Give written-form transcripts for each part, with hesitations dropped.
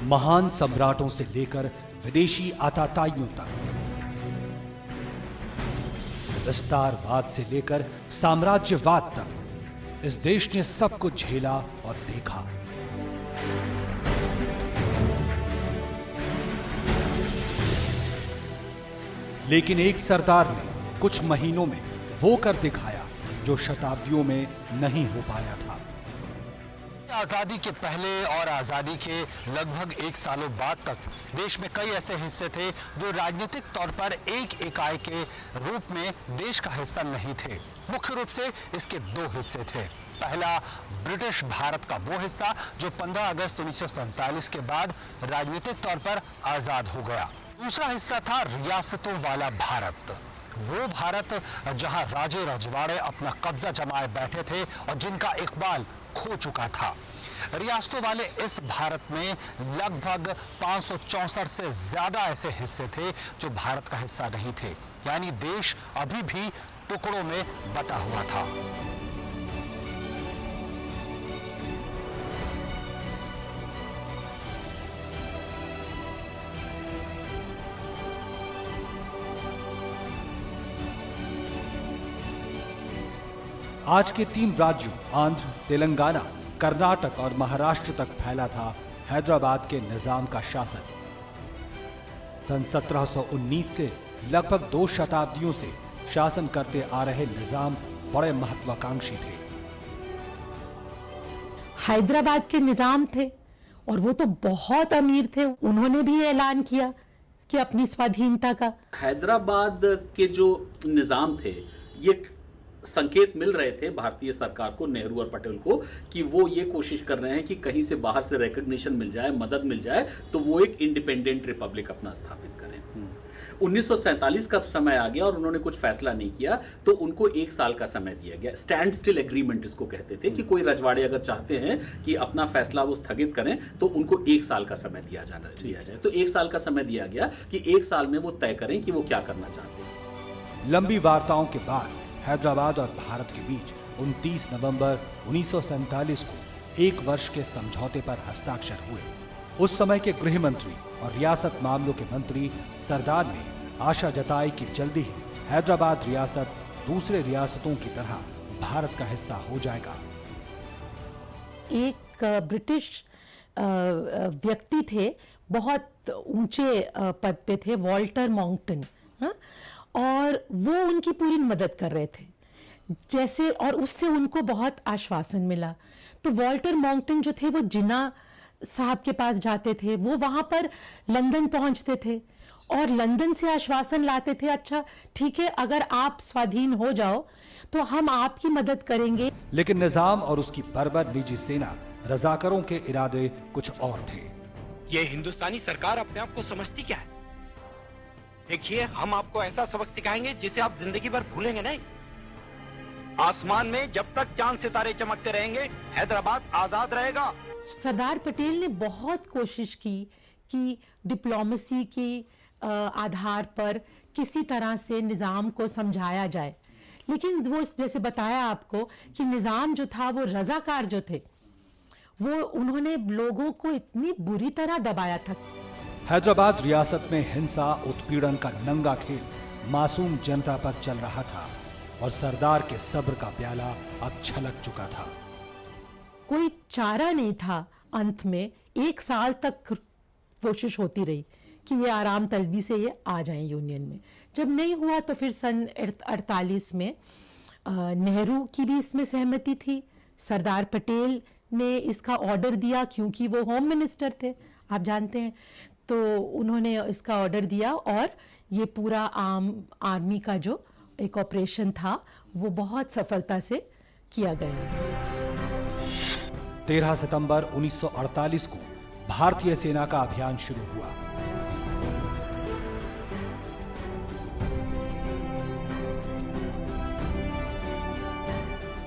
महान सम्राटों से लेकर विदेशी आताताइयों तक, विस्तारवाद से लेकर साम्राज्यवाद तक इस देश ने सब कुछ झेला और देखा। लेकिन एक सरदार ने कुछ महीनों में वो कर दिखाया जो शताब्दियों में नहीं हो पाया था। आजादी के पहले और आजादी के लगभग 1 सालों बाद तक देश में कई ऐसे हिस्से थे जो राजनीतिक तौर पर एक इकाई के रूप में देश का हिस्सा नहीं थे। मुख्य रूप से इसके 2 हिस्से थे। पहला ब्रिटिश भारत का वो हिस्सा जो 15 अगस्त 1947 के बाद राजनीतिक तौर पर आजाद हो गया। दूसरा हिस्सा था रियासतों वाला भारत, वो भारत जहां राजे रजवाड़े अपना कब्जा जमाए बैठे थे और जिनका इकबाल खो चुका था। रियासतों वाले इस भारत में लगभग 564 से ज्यादा ऐसे हिस्से थे जो भारत का हिस्सा नहीं थे, यानी देश अभी भी टुकड़ों में बटा हुआ था। आज के 3 राज्यों आंध्र, तेलंगाना, कर्नाटक और महाराष्ट्र तक फैला था हैदराबाद के निजाम का शासन। सन 1719 से लगभग 2 शताब्दियों से शासन करते आ रहे निजाम बड़े महत्वाकांक्षी थे। हैदराबाद के निजाम थे और वो तो बहुत अमीर थे। उन्होंने भी ऐलान किया कि अपनी स्वाधीनता का। हैदराबाद के जो निजाम थे, ये संकेत मिल रहे थे भारतीय सरकार को, नेहरू और पटेल को, कि वो ये कोशिश कर रहे हैं कि कहीं से बाहर से रिकॉग्निशन मिल जाए, मदद मिल जाए तो वो एक इंडिपेंडेंट रिपब्लिक अपना स्थापित करें। 1947 का समय आ गया और उन्होंने कुछ फैसला नहीं किया तो उनको 1 साल का समय दिया गया। स्टैंड स्टिल एग्रीमेंट इसको कहते थे कि कोई रजवाड़े अगर चाहते हैं कि अपना फैसला वो स्थगित करें तो उनको 1 साल का समय दिया जाए। तो 1 साल का समय दिया गया कि 1 साल में वो तय करें कि वो क्या करना चाहते हैं। लंबी वार्ताओं के बाद हैदराबाद और भारत के बीच 29 नवंबर 1947 को 1 वर्ष के समझौते पर हस्ताक्षर हुए। उस समय के गृह मंत्री और रियासत मामलों के मंत्री सरदार ने आशा जताई कि जल्दी ही हैदराबाद रियासत दूसरे रियासतों की तरह भारत का हिस्सा हो जाएगा। एक ब्रिटिश व्यक्ति थे, बहुत ऊंचे पद पे थे, वॉल्टर मॉन्कटन, और वो उनकी पूरी मदद कर रहे थे जैसे, और उससे उनको बहुत आश्वासन मिला। तो वॉल्टर मॉन्कटन जो थे वो जिन्ना साहब के पास जाते थे, वो वहां पर लंदन पहुंचते थे और लंदन से आश्वासन लाते थे, अच्छा ठीक है, अगर आप स्वाधीन हो जाओ तो हम आपकी मदद करेंगे। लेकिन निजाम और उसकी बर्बर निजी सेना रजाकरों के इरादे कुछ और थे। ये हिंदुस्तानी सरकार अपने आप को समझती क्या है? देखिए, हम आपको ऐसा सबक सिखाएंगे जिसे आप जिंदगी भर भूलेंगे नहीं। आसमान में जब तक चांद सितारे चमकते रहेंगे, हैदराबाद आजाद रहेगा। सरदार पटेल ने बहुत कोशिश की कि डिप्लोमेसी की आधार पर किसी तरह से निजाम को समझाया जाए, लेकिन वो जैसे बताया आपको कि निजाम जो था वो रजाकार जो थे, वो उन्होंने लोगों को इतनी बुरी तरह दबाया था। हैदराबाद रियासत में हिंसा, उत्पीड़न का नंगा खेल मासूम जनता पर चल रहा था और सरदार के सब्र का प्याला अब छलक चुका था। कोई चारा नहीं था। अंत में 1 साल तक कोशिश होती रही कि ये आराम तलबी से ये आ जाएं यूनियन में। जब नहीं हुआ तो फिर सन 48 में नेहरू की भी इसमें सहमति थी। सरदार पटेल ने इसका ऑर्डर दिया, क्योंकि वो होम मिनिस्टर थे, आप जानते हैं, तो उन्होंने इसका ऑर्डर दिया और ये पूरा आर्मी का जो एक ऑपरेशन था वो बहुत सफलता से किया गया। 13 सितंबर 1948 को भारतीय सेना का अभियान शुरू हुआ।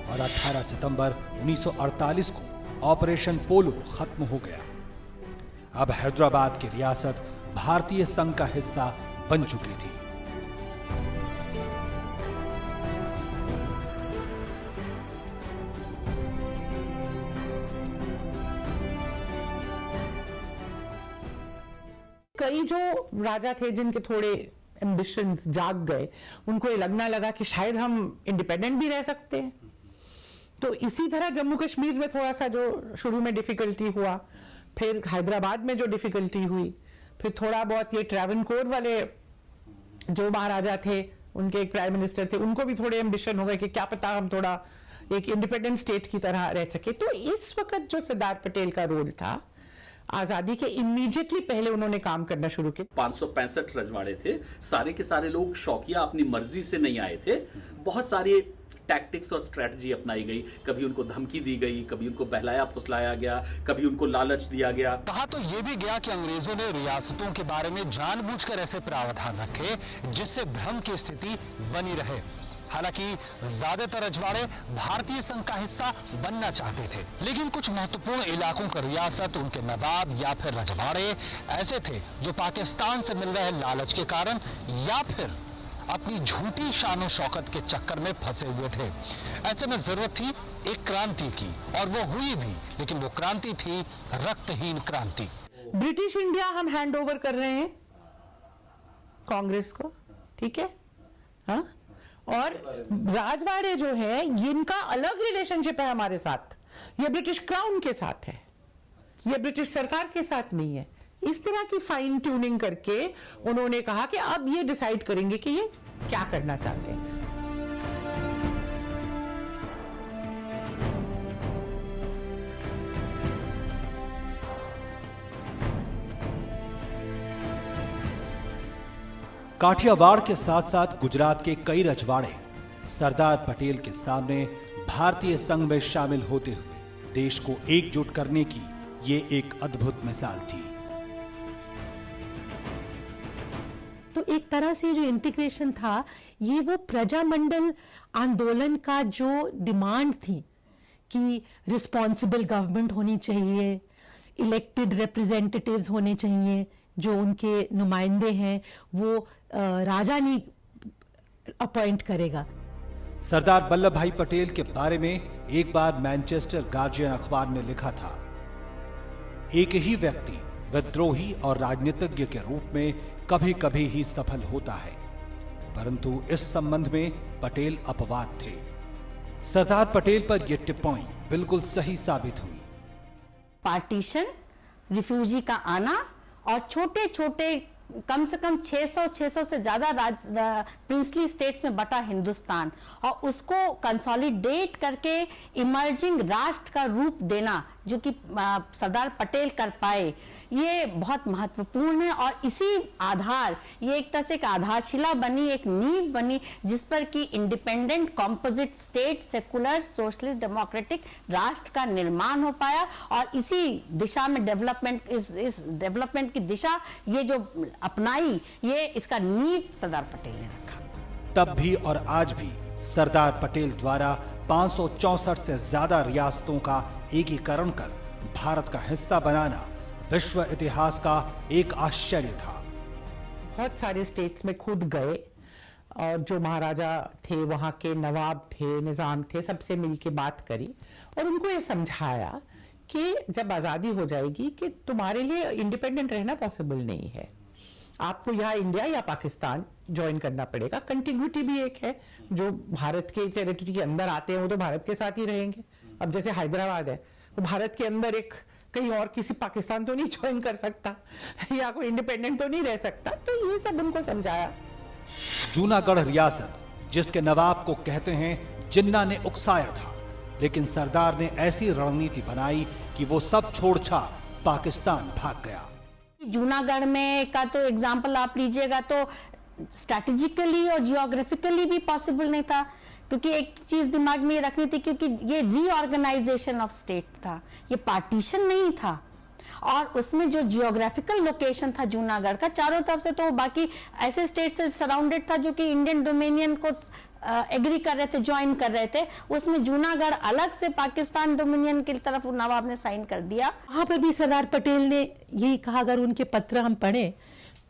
और 18 सितंबर 1948 को ऑपरेशन पोलो खत्म हो गया। अब हैदराबाद की रियासत भारतीय संघ का हिस्सा बन चुकी थी। कई जो राजा थे जिनके थोड़े एम्बिशंस जाग गए, उनको ये लगना लगा कि शायद हम इंडिपेंडेंट भी रह सकते हैं। तो इसी तरह जम्मू कश्मीर में थोड़ा सा जो शुरू में डिफिकल्टी हुआ, फिर हैदराबाद में जो डिफिकल्टी हुई, फिर थोड़ा बहुत ये ट्रैवनकोर वाले जो महाराजा थे, उनके एक प्राइम मिनिस्टर थे, उनको भी थोड़े एम्बिशन हो गए कि क्या पता हम थोड़ा एक इंडिपेंडेंट स्टेट की तरह रह सके। तो इस वक्त जो सरदार पटेल का रोल था, आजादी के इमीडिएटली पहले उन्होंने काम करना शुरू किया। 565 रजवाड़े थे, सारे के सारे लोग शौकिया अपनी मर्जी से नहीं आए थे। बहुत सारे टैक्टिक्स और स्ट्रेटजी अपनाई गई, कभी उनको धमकी दी गई, कभी उनको बहलाया फुसलाया गया, कभी उनको लालच दिया गया। कहा तो यह भी गया कि अंग्रेजों ने रियासतों के बारे में जानबूझकर ऐसे प्रावधान रखे जिससे भ्रम की स्थिति बनी रहे। हालांकि ज्यादातर रजवाड़े भारतीय संघ का हिस्सा बनना चाहते थे, लेकिन कुछ महत्वपूर्ण इलाकों का रियासत, उनके नवाब या फिर रजवाड़े ऐसे थे जो पाकिस्तान से मिल रहे लालच के कारण या फिर अपनी झूठी शान शौकत के चक्कर में फंसे हुए थे। ऐसे में जरूरत थी एक क्रांति की, और वो हुई भी, लेकिन वो क्रांति थी रक्तहीन क्रांति। ब्रिटिश इंडिया हम हैंड ओवर कर रहे हैं कांग्रेस को, ठीक है, हाँ? और राजवाड़े जो है, इनका अलग रिलेशनशिप है हमारे साथ, ये ब्रिटिश क्राउन के साथ है, ये ब्रिटिश सरकार के साथ नहीं है। इस तरह की फाइन ट्यूनिंग करके उन्होंने कहा कि अब ये डिसाइड करेंगे कि ये क्या करना चाहते हैं। काठियावाड़ के साथ साथ गुजरात के कई रजवाड़े सरदार पटेल के सामने भारतीय संघ में शामिल होते हुए देश को एकजुट करने की ये एक अद्भुत मिसाल थी। तो एक तरह से जो इंटीग्रेशन था, ये वो प्रजामंडल आंदोलन का जो डिमांड थी कि रिस्पॉन्सिबल गवर्नमेंट होनी चाहिए, इलेक्टेड रिप्रेजेंटेटिव्स होने चाहिए, जो उनके नुमाइंदे हैं वो राजा नहीं अपॉइंट करेगा। सरदार वल्लभ भाई पटेल के बारे में एक बार मैनचेस्टर गार्जियन अखबार ने लिखा था, एक ही व्यक्ति विद्रोही और राजनीतिज्ञ के रूप में कभी कभी ही सफल होता है, परंतु इस संबंध में पटेल अपवाद थे। सरदार पटेल पर यह टिप्पणी बिल्कुल सही साबित हुई। पार्टीशन, रिफ्यूजी का आना और छोटे छोटे कम से कम 600 से ज्यादा प्रिंसली स्टेट्स में बटा हिंदुस्तान, और उसको कंसोलिडेट करके इमर्जिंग राष्ट्र का रूप देना, जो कि सरदार पटेल कर पाए, ये बहुत महत्वपूर्ण है। और इसी आधार, ये एक तरह से एक आधारशिला बनी, एक नींव बनी, जिस पर कि independent composite state, secular socialist democratic राष्ट्र का निर्माण हो पाया। और इसी दिशा में डेवलपमेंट, इस डेवलपमेंट की दिशा ये जो अपनाई, ये इसका नींव सरदार पटेल ने रखा। तब भी और आज भी सरदार पटेल द्वारा 564 से ज्यादा रियासतों का एकीकरण कर भारत का हिस्सा बनाना विश्व इतिहास का एक आश्चर्य था। बहुत सारे स्टेट्स में खुद गए और जो महाराजा थे, वहाँ के नवाब थे, निजाम थे, सबसे मिलके बात करी और उनको ये समझाया कि जब आज़ादी हो जाएगी कि तुम्हारे लिए इंडिपेंडेंट रहना पॉसिबल नहीं है, आपको यहाँ इंडिया या पाकिस्तान ज्वाइन करना पड़ेगा। कंटिन्यूटी भी एक है, जो भारत के टेरिटरी के अंदर आते हैं वो तो भारत के साथ ही रहेंगे। अब जैसे हैदराबाद है, वो भारत के अंदर एक कहीं और किसी पाकिस्तान तो नहीं ज्वाइन कर सकता या कोई इंडिपेंडेंट तो नहीं रह सकता। तो ये सब उनको समझाया। जूनागढ़ रियासत, जिसके नवाब को कहते हैं जिन्ना ने उकसाया था, लेकिन सरदार ने ऐसी रणनीति बनाई कि वो सब छोड़ छाड़ पाकिस्तान भाग गया। जूनागढ़ में का तो एग्जाम्पल आप लीजिएगा तो स्ट्रैटेजिकली और जियोग्राफिकली भी पॉसिबल नहीं था, क्योंकि एक चीज दिमाग में रखनी थी, क्योंकि ये रीऑर्गेनाइजेशन ऑफ स्टेट था, ये पार्टीशन नहीं था। और उसमें जो जियोग्राफिकल लोकेशन था जूनागढ़ का, चारों तरफ से तो बाकी ऐसे स्टेट से सराउंडेड था जो कि इंडियन डोमिनियन को एग्री कर रहे थे, ज्वाइन कर रहे थे। उसमें जूनागढ़ अलग से पाकिस्तान डोमिनियन की तरफ नवाब ने साइन कर दिया। वहां पर भी सरदार पटेल ने यही कहा, अगर उनके पत्र हम पढ़ें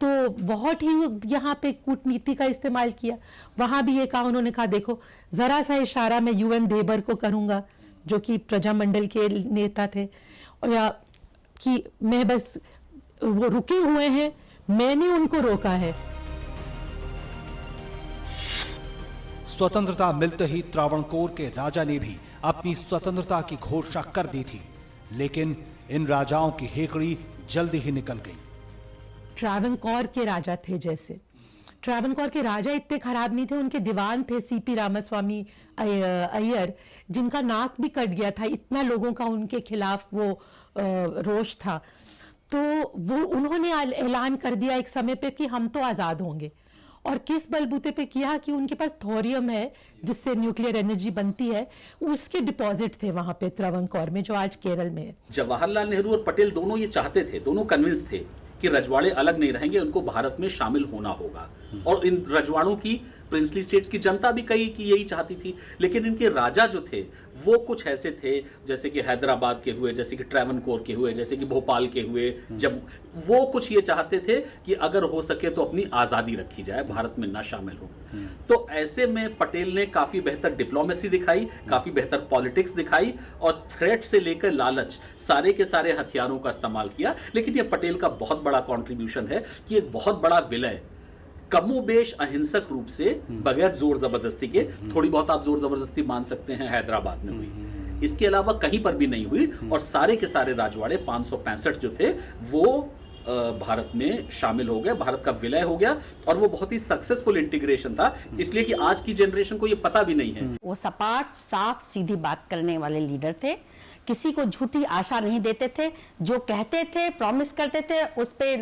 तो बहुत ही यहाँ पे कूटनीति का इस्तेमाल किया। वहां भी ये कहा उन्होंने, कहा देखो जरा सा इशारा मैं UN देबर को करूंगा, जो कि प्रजामंडल के नेता थे, और या कि मैं बस वो रुके हुए हैं, मैंने उनको रोका है। स्वतंत्रता मिलते ही त्रावणकोर के राजा ने भी अपनी स्वतंत्रता की घोषणा कर दी थी, लेकिन इन राजाओं की हेकड़ी जल्दी ही निकल गई। ट्रावणकोर के राजा थे, जैसे ट्रावणकोर के राजा इतने खराब नहीं थे, उनके दीवान थे सीपी रामास्वामी अय्यर, जिनका नाक भी कट गया था, इतना लोगों का उनके खिलाफ वो रोष था। तो वो उन्होंने ऐलान कर दिया एक समय पे कि हम तो आज़ाद होंगे, और किस बलबूते पे किया कि उनके पास थोरियम है जिससे न्यूक्लियर एनर्जी बनती है, उसके डिपॉजिट थे वहां पे त्रावणकोर में, जो आज केरल में है। जवाहरलाल नेहरू और पटेल दोनों ये चाहते थे, दोनों कन्विंस थे कि रजवाड़े अलग नहीं रहेंगे, उनको भारत में शामिल होना होगा। और इन रजवाड़ों की प्रिंसली स्टेट्स की जनता भी कई की यही चाहती थी, लेकिन इनके राजा जो थे वो कुछ ऐसे थे, जैसे कि हैदराबाद के हुए, जैसे कि ट्रैवनकोर के हुए, जैसे कि भोपाल के हुए, जब वो कुछ ये चाहते थे कि अगर हो सके तो अपनी आजादी रखी जाए, भारत में ना शामिल हो। तो ऐसे में पटेल ने काफी बेहतर डिप्लोमेसी दिखाई, काफी बेहतर पॉलिटिक्स दिखाई, और थ्रेट से लेकर लालच, सारे के सारे हथियारों का इस्तेमाल किया। लेकिन यह पटेल का बहुत बड़ा कंट्रीब्यूशन है कि एक बहुत बड़ा विलय कमोबेश अहिंसक रूप से, बगैर जोर जबरदस्ती के, थोड़ी बहुत आप जोर जबरदस्ती मान सकते हैं हैदराबाद में हुई, इसके अलावा कहीं पर भी नहीं हुई। और सारे के सारे राजवाड़े 565 जो थे वो भारत में शामिल हो गए, भारत का विलय हो गया, और वो बहुत ही सक्सेसफुल इंटीग्रेशन था, इसलिए कि आज की जनरेशन को ये पता भी नहीं है। वो सपाट, साफ, सीधी बात करने वाले लीडर थे, किसी को झूठी आशा नहीं देते थे, जो कहते थे, प्रॉमिस करते थे, उस पे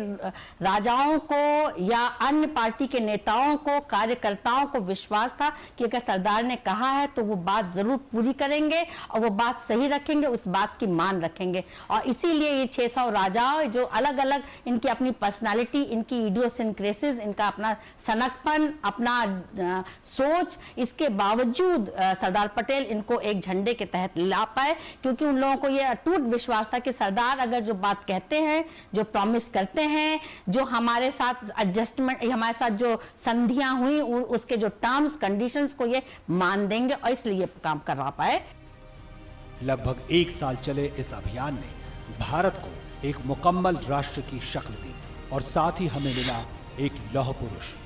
राजाओं को या अन्य पार्टी के नेताओं को, कार्यकर्ताओं को विश्वास था कि अगर सरदार ने कहा है तो वो बात जरूर पूरी करेंगे, और वो बात सही रखेंगे, उस बात की मान रखेंगे। और इसीलिए ये 600 राजाओं, जो अलग अलग इनकी अपनी पर्सनालिटी, इनकी इडियोसिंक्रेसीज, इनका अपना सनकपन, अपना सोच, इसके बावजूद सरदार पटेल इनको एक झंडे के तहत ला पाए, क्योंकि उन लोगों को यह अटूट विश्वास था कि सरदार अगर जो बात कहते हैं, जो प्रॉमिस करते हैं, जो हमारे साथ एडजस्टमेंट, हमारे साथ जो संधियां हुई, उसके जो टर्म्स कंडीशंस को ये मान देंगे, और इसलिए ये काम करवा पाए। लगभग 1 साल चले इस अभियान ने भारत को एक मुकम्मल राष्ट्र की शक्ल दी, और साथ ही हमें मिला एक लौह पुरुष।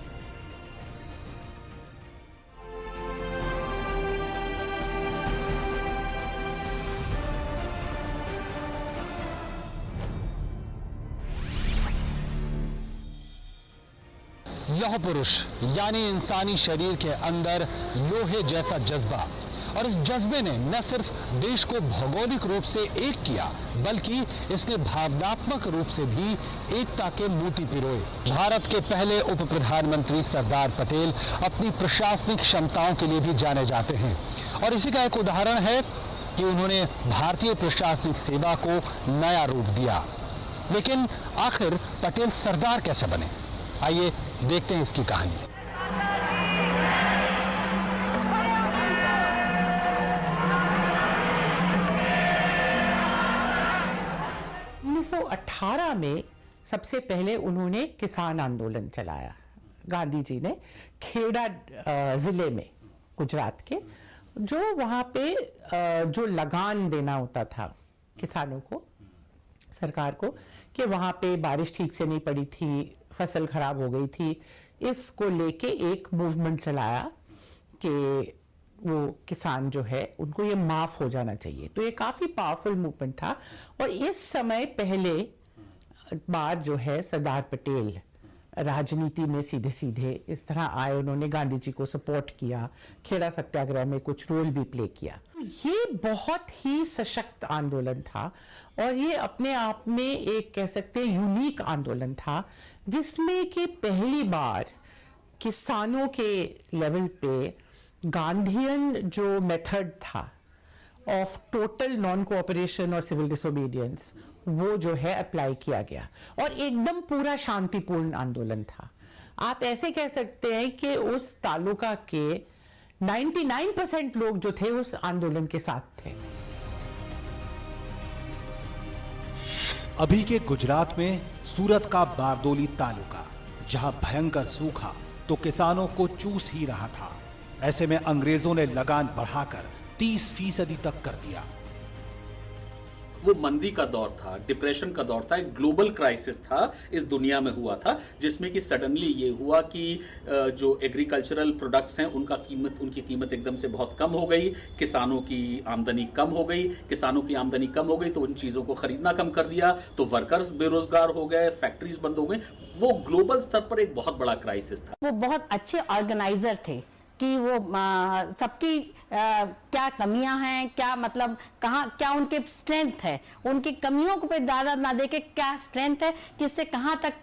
लौह पुरुष यानी इंसानी शरीर के अंदर लोहे जैसा जज्बा, और इस जज्बे ने न सिर्फ देश को भौगोलिक रूप से एक किया, बल्कि इसने भावनात्मक रूप से भी एकता के मोती पिरोए। भारत के पहले उप प्रधानमंत्री सरदार पटेल अपनी प्रशासनिक क्षमताओं के लिए भी जाने जाते हैं, और इसी का एक उदाहरण है कि उन्होंने भारतीय प्रशासनिक सेवा को नया रूप दिया। लेकिन आखिर पटेल सरदार कैसे बने? आइए देखते हैं इसकी कहानी। 1918 में सबसे पहले उन्होंने किसान आंदोलन चलाया, गांधी जी ने, खेड़ा जिले में, गुजरात के, जो वहाँ पे जो लगान देना होता था किसानों को, सरकार को, कि वहाँ पे बारिश ठीक से नहीं पड़ी थी, फसल खराब हो गई थी, इसको लेके एक मूवमेंट चलाया कि वो किसान जो है उनको ये माफ हो जाना चाहिए। तो ये काफी पावरफुल मूवमेंट था, और इस समय पहले बार जो है सरदार पटेल राजनीति में सीधे सीधे इस तरह आए, उन्होंने गांधी जी को सपोर्ट किया, खेड़ा सत्याग्रह में कुछ रोल भी प्ले किया। ये बहुत ही सशक्त आंदोलन था, और ये अपने आप में एक कह सकते हैं यूनिक आंदोलन था, जिसमें कि पहली बार किसानों के लेवल पे गांधीयन जो मेथड था ऑफ टोटल नॉन कोऑपरेशन और सिविल डिसोबीडियंस, वो जो है अप्लाई किया गया, और एकदम पूरा शांतिपूर्ण आंदोलन था। आप ऐसे कह सकते हैं कि उस तालुका के 99% लोग जो थे उस आंदोलन के साथ थे। अभी के गुजरात में सूरत का बारदोली तालुका, जहां भयंकर सूखा तो किसानों को चूस ही रहा था, ऐसे में अंग्रेजों ने लगान बढ़ाकर 30% तक कर दिया। वो मंदी का दौर था, डिप्रेशन का दौर था, एक ग्लोबल क्राइसिस था इस दुनिया में हुआ था, जिसमें कि सडनली ये हुआ कि जो एग्रीकल्चरल प्रोडक्ट्स हैं उनकी कीमत एकदम से बहुत कम हो गई, किसानों की आमदनी कम हो गई, तो उन चीजों को खरीदना कम कर दिया, तो वर्कर्स बेरोजगार हो गए, फैक्ट्रीज बंद हो गई। वो ग्लोबल स्तर पर एक बहुत बड़ा क्राइसिस था। वो बहुत अच्छे ऑर्गेनाइजर थे कि वो सबकी क्या कमियां हैं, क्या मतलब कहाँ क्या उनके स्ट्रेंथ है, उनकी कमियों को पे ज़्यादा ना देके क्या स्ट्रेंथ है, किससे कहाँ तक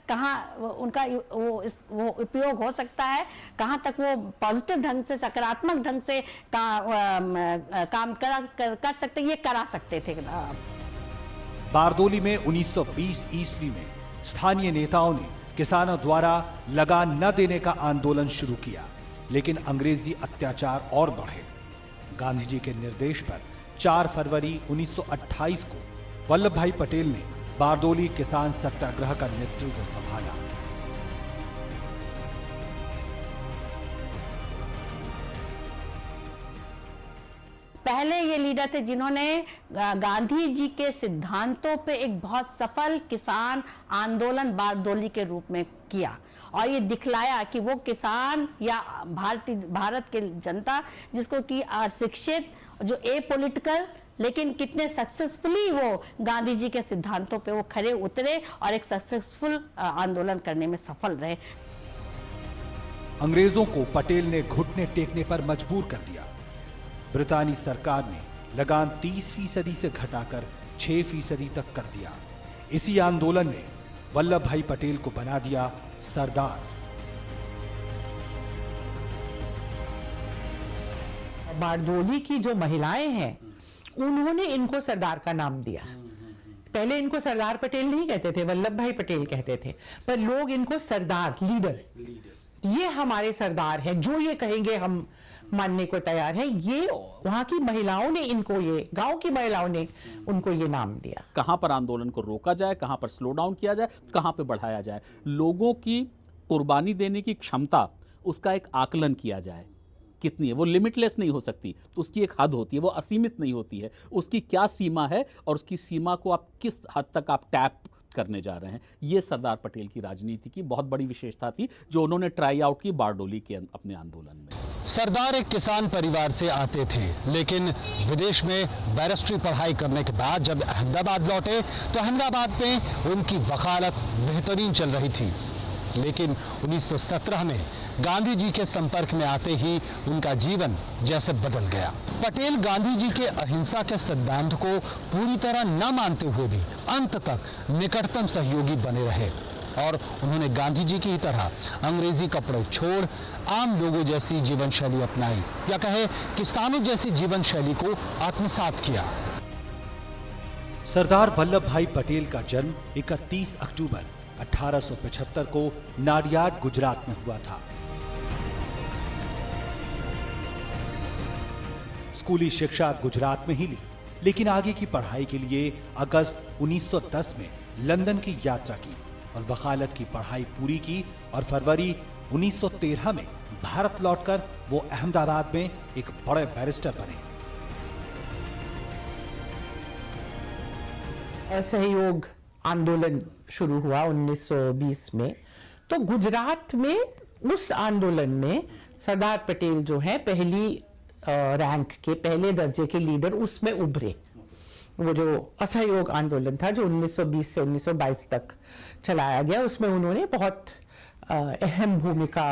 उनका वो उपयोग हो सकता है, कहाँ तक वो पॉजिटिव ढंग से सकारात्मक ढंग से काम कर सकते, ये करा सकते थे। बारदोली में 1920 ईस्वी में स्थानीय नेताओं ने किसानों द्वारा लगान न देने का आंदोलन शुरू किया, लेकिन अंग्रेजी अत्याचार और बढ़े। गांधी जी के निर्देश पर 4 फरवरी 1928 को वल्लभ भाई पटेल ने बारदोली किसान सत्याग्रह का नेतृत्व संभाला। पहले ये लीडर थे जिन्होंने गांधी जी के सिद्धांतों पे एक बहुत सफल किसान आंदोलन बारदोली के रूप में किया और ये दिखलाया कि वो किसान या भारत के जनता जिसको कि शिक्षित, जो पॉलिटिकल, लेकिन कितने सक्सेसफुली वो गांधी जी के सिद्धांतों पे वो खरे उतरे और एक सक्सेसफुल आंदोलन करने में सफल रहे। अंग्रेजों को पटेल ने घुटने टेकने पर मजबूर कर दिया। ब्रितानी सरकार ने लगान 30% से घटाकर 6% तक कर दिया। इसी आंदोलन ने वल्लभ भाई पटेल को बना दिया सरदार। बारदोली की जो महिलाएं हैं उन्होंने इनको सरदार का नाम दिया। पहले इनको सरदार पटेल नहीं कहते थे, वल्लभ भाई पटेल कहते थे, पर लोग इनको सरदार, लीडर, ये हमारे सरदार हैं, जो ये कहेंगे हम मानने को तैयार है। ये वहां की महिलाओं ने इनको, ये गांव की महिलाओं ने उनको ये नाम दिया। कहां पर आंदोलन को रोका जाए, कहां पर स्लो डाउन किया जाए, कहां पे बढ़ाया जाए, लोगों की कुर्बानी देने की क्षमता, उसका एक आकलन किया जाए कितनी है। वो लिमिटलेस नहीं हो सकती, उसकी एक हद होती है, वो असीमित नहीं होती है। उसकी क्या सीमा है और उसकी सीमा को आप किस हद तक आप टैप करने जा रहे हैं। ये सरदार पटेल की राजनीति की बहुत बड़ी विशेषता थी जो उन्होंने ट्राई आउट की बारडोली के अपने आंदोलन में। सरदार एक किसान परिवार से आते थे, लेकिन विदेश में बैरिस्ट्री पढ़ाई करने के बाद जब अहमदाबाद लौटे तो अहमदाबाद में उनकी वकालत बेहतरीन चल रही थी। लेकिन 1917 में गांधी जी के संपर्क में आते ही उनका जीवन जैसे बदल गया। पटेल गांधी जी के अहिंसा के सिद्धांत को पूरी तरह न मानते हुए भी अंत तक निकटतम सहयोगी बने रहे और उन्होंने गांधी जी की तरह अंग्रेजी कपड़े छोड़ आम लोगों जैसी जीवन शैली अपनाई, या कहे किसानों जैसी जीवन शैली को आत्मसात किया। सरदार वल्लभ भाई पटेल का जन्म 31 अक्टूबर 1875 को नाडियाड, गुजरात में हुआ था। स्कूली शिक्षा गुजरात में ही ली, लेकिन आगे की पढ़ाई के लिए अगस्त 1910 में लंदन की यात्रा की और वकालत की पढ़ाई पूरी की और फरवरी 1913 में भारत लौटकर वो अहमदाबाद में एक बड़े बैरिस्टर बने। असहयोग आंदोलन शुरू हुआ 1920 में, तो गुजरात में उस आंदोलन में सरदार पटेल जो है पहली रैंक के, पहले दर्जे के लीडर उसमें उभरे। वो जो असहयोग आंदोलन था जो 1920 से 1922 तक चलाया गया, उसमें उन्होंने बहुत अहम भूमिका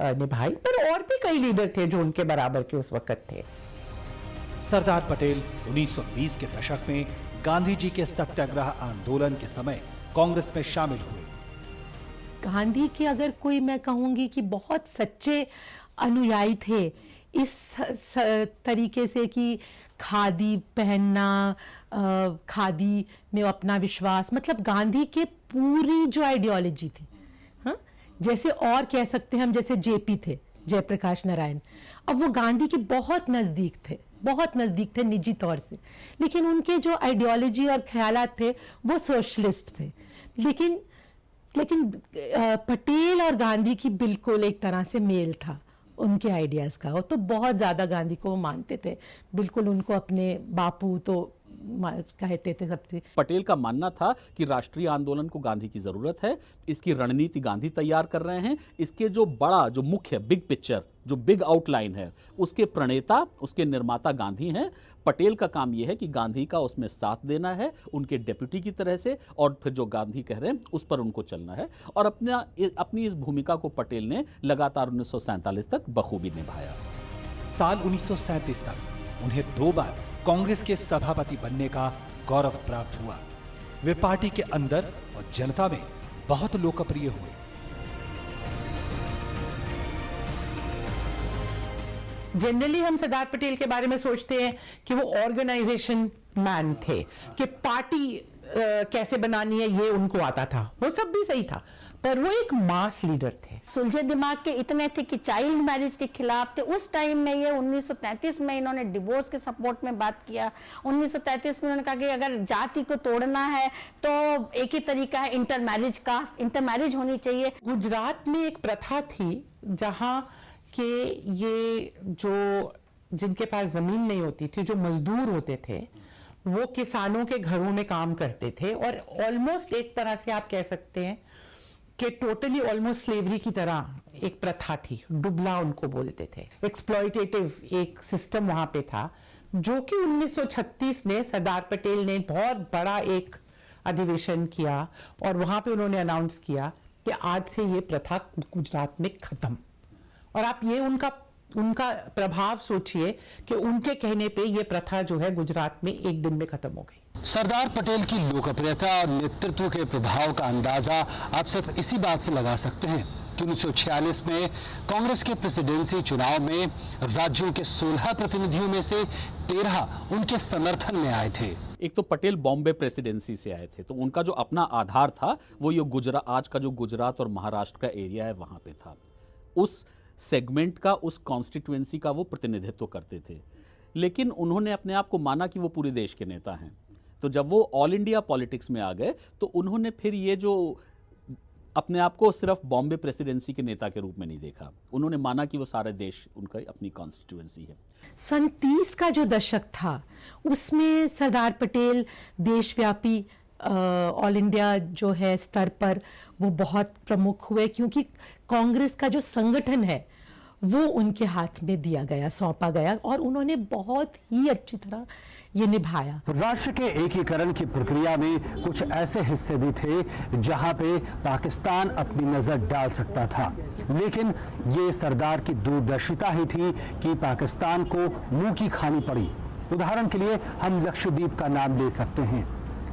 निभाई, पर और भी कई लीडर थे जो उनके बराबर के उस वक्त थे। सरदार पटेल 1920 के दशक में गांधी जी के सत्याग्रह आंदोलन के समय कांग्रेस में शामिल हुए। गांधी के अगर कोई, मैं कहूंगी कि बहुत सच्चे अनुयायी थे इस तरीके से कि खादी पहनना, खादी में अपना विश्वास, मतलब गांधी के पूरी जो आइडियोलॉजी थी, हाँ, जैसे और कह सकते हैं हम, जैसे जेपी थे, जयप्रकाश नारायण, अब वो गांधी के बहुत नज़दीक थे, बहुत नज़दीक थे निजी तौर से, लेकिन उनके जो आइडियोलॉजी और ख्यालात थे वो सोशलिस्ट थे। लेकिन पटेल और गांधी की बिल्कुल एक तरह से मेल था उनके आइडियाज़ का। वो तो बहुत ज़्यादा गांधी को मानते थे, बिल्कुल उनको अपने बापू तो कहते थे सबसे। पटेल का मानना था कि राष्ट्रीय आंदोलन को गांधी की जरूरत है, इसकी रणनीति गांधी तैयार कर रहे हैं, इसके जो बड़ा जो मुख्य बिग पिक्चर जो बिग आउटलाइन है उसके प्रणेता उसके निर्माता गांधी हैं। पटेल का काम यह है कि गांधी का उसमें साथ देना है उनके डेप्यूटी की तरह से, और फिर जो गांधी कह रहे हैं उस पर उनको चलना है। और अपनी इस भूमिका को पटेल ने लगातार 1947 तक बखूबी निभाया। साल 1937 तक उन्हें 2 बार कांग्रेस के सभापति बनने का गौरव प्राप्त हुआ। वे पार्टी के अंदर और जनता में बहुत लोकप्रिय हुए। जनरली हम सरदार पटेल के बारे में सोचते हैं कि वो ऑर्गेनाइजेशन मैन थे, कि पार्टी कैसे बनानी है ये उनको आता था। वो सब भी सही था, पर वो एक मास लीडर थे। सुलझे दिमाग के इतने थे कि चाइल्ड मैरिज के खिलाफ थे। उस टाइम में ये 1933 में इन्होंने डिवोर्स के सपोर्ट में बात किया। 1933 में उन्होंने कहा कि अगर जाति को तोड़ना है तो एक ही तरीका है इंटरमैरिज का, इंटरमैरिज होनी चाहिए। गुजरात में एक प्रथा थी जहां कि ये जो जिनके पास जमीन नहीं होती थी, जो मजदूर होते थे, वो किसानों के घरों में काम करते थे, और ऑलमोस्ट एक तरह से आप कह सकते हैं कि टोटली ऑलमोस्ट स्लेवरी की तरह एक प्रथा थी। डुबला उनको बोलते थे। एक्सप्लॉयटेटिव एक सिस्टम वहां पे था, जो कि 1936 में सरदार पटेल ने बहुत बड़ा एक अधिवेशन किया और वहां पे उन्होंने अनाउंस किया कि आज से ये प्रथा गुजरात में खत्म। और आप ये उनका प्रभाव सोचिए कि उनके कहने पे ये प्रथा जो है गुजरात में एक दिन में खत्म हो गई। सरदार पटेल की लोकप्रियता और नेतृत्व के प्रभाव का अंदाजा आप सिर्फ इसी बात से लगा सकते हैं कि 1946 में कांग्रेस के प्रेसिडेंसी चुनाव में राज्यों के 16 प्रतिनिधियों में से 13 उनके समर्थन में आए थे। एक तो पटेल बॉम्बे प्रेसिडेंसी से आए थे, तो उनका जो अपना आधार था वो ये आज का जो गुजरात और महाराष्ट्र का एरिया है वहां पे था। उस सेगमेंट का, उस कॉन्स्टिट्यूएंसी का वो प्रतिनिधित्व करते थे। लेकिन उन्होंने अपने आप को माना कि वो पूरे देश के नेता हैं। तो जब वो ऑल इंडिया पॉलिटिक्स में आ गए तो उन्होंने फिर ये जो अपने आप को सिर्फ बॉम्बे प्रेसिडेंसी के नेता के रूप में नहीं देखा, उन्होंने माना कि वो सारे देश उनका अपनी कॉन्स्टिट्यूएंसी है। सन 30 का जो दशक था उसमें सरदार पटेल देशव्यापी ऑल इंडिया जो है स्तर पर वो बहुत प्रमुख हुए, क्योंकि कांग्रेस का जो संगठन है वो उनके हाथ में दिया गया, सौंपा गया, और उन्होंने बहुत ही अच्छी तरह ये निभाया। राष्ट्र के एकीकरण की प्रक्रिया में कुछ ऐसे हिस्से भी थे जहां पे पाकिस्तान अपनी नजर डाल सकता था, लेकिन ये सरदार की दूरदर्शिता ही थी कि पाकिस्तान को मुंह की खानी पड़ी। उदाहरण के लिए हम लक्षद्वीप का नाम ले सकते हैं,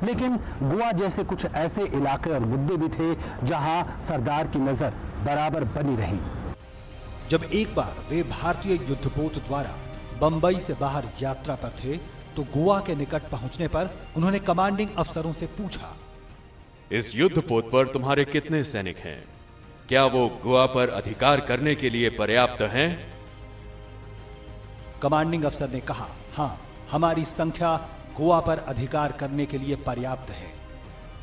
लेकिन गोवा जैसे कुछ ऐसे इलाके और मुद्दे भी थे जहां सरदार की नजर बराबर बनी रही। जब एक बार वे भारतीय युद्धपोत द्वारा बंबई से बाहर यात्रा पर थे तो गोवा के निकट पहुंचने पर उन्होंने कमांडिंग अफसरों से पूछा, इस युद्धपोत पर तुम्हारे कितने सैनिक हैं? क्या वो गोवा पर अधिकार करने के लिए पर्याप्त हैं? कमांडिंग अफसर ने कहा, हां, हमारी संख्या गोवा पर अधिकार करने के लिए पर्याप्त है।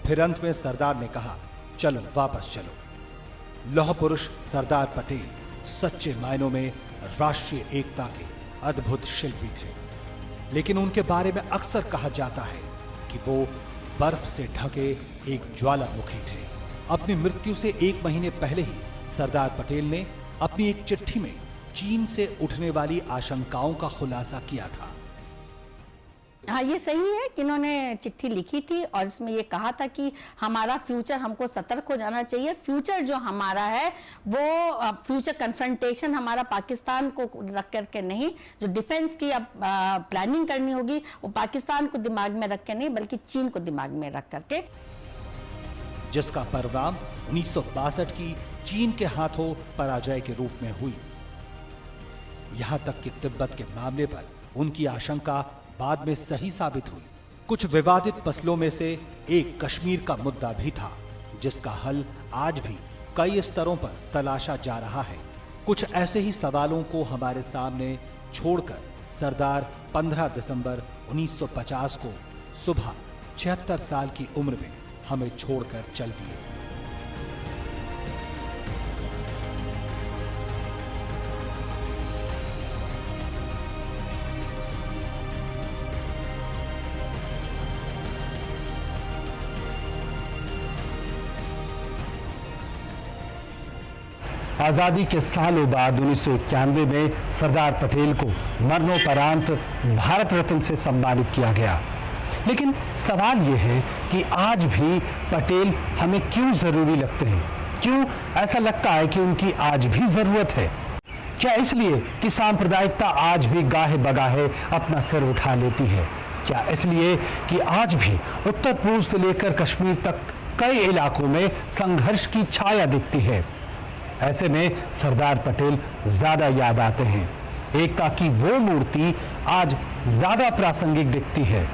फिर अंत में सरदार ने कहा, चलो वापस चलो। लौह पुरुष सरदार पटेल सच्चे मायनों में राष्ट्रीय एकता के अद्भुत शिल्पी थे, लेकिन उनके बारे में अक्सर कहा जाता है कि वो बर्फ से ढके एक ज्वालामुखी थे। अपनी मृत्यु से 1 महीने पहले ही सरदार पटेल ने अपनी एक चिट्ठी में चीन से उठने वाली आशंकाओं का खुलासा किया था। हाँ, ये सही है कि इन्होंने चिट्ठी लिखी थी और इसमें ये कहा था कि हमारा फ्यूचर, हमको सतर्क हो जाना चाहिए। फ्यूचर जो हमारा है वो फ्यूचर कन्फ्रंटेशन हमारा पाकिस्तान को रख करके नहीं, जो डिफेंस की अब प्लानिंग करनी होगी वो पाकिस्तान को दिमाग में रख के नहीं बल्कि चीन को दिमाग में रख करके, जिसका परिणाम 1962 की चीन के हाथों पराजय के रूप में हुई। यहां तक कि तिब्बत के मामले पर उनकी आशंका बाद में सही साबित हुई। कुछ विवादित मसलों में से एक कश्मीर का मुद्दा भी था, जिसका हल आज भी कई स्तरों पर तलाशा जा रहा है। कुछ ऐसे ही सवालों को हमारे सामने छोड़कर सरदार 15 दिसंबर 1950 को सुबह 76 साल की उम्र में हमें छोड़कर चल दिए। आजादी के सालों बाद 1991 में सरदार पटेल को मरणोपरांत भारत रत्न से सम्मानित किया गया। लेकिन सवाल यह है कि आज भी पटेल हमें क्यों जरूरी लगते हैं? क्यों ऐसा लगता है कि उनकी आज भी जरूरत है? क्या इसलिए कि सांप्रदायिकता आज भी गाहे बगाहे अपना सिर उठा लेती है? क्या इसलिए कि आज भी उत्तर पूर्व से लेकर कश्मीर तक कई इलाकों में संघर्ष की छाया दिखती है? ऐसे में सरदार पटेल ज्यादा याद आते हैं। एकता की वो मूर्ति आज ज्यादा प्रासंगिक दिखती है।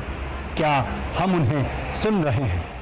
क्या हम उन्हें सुन रहे हैं?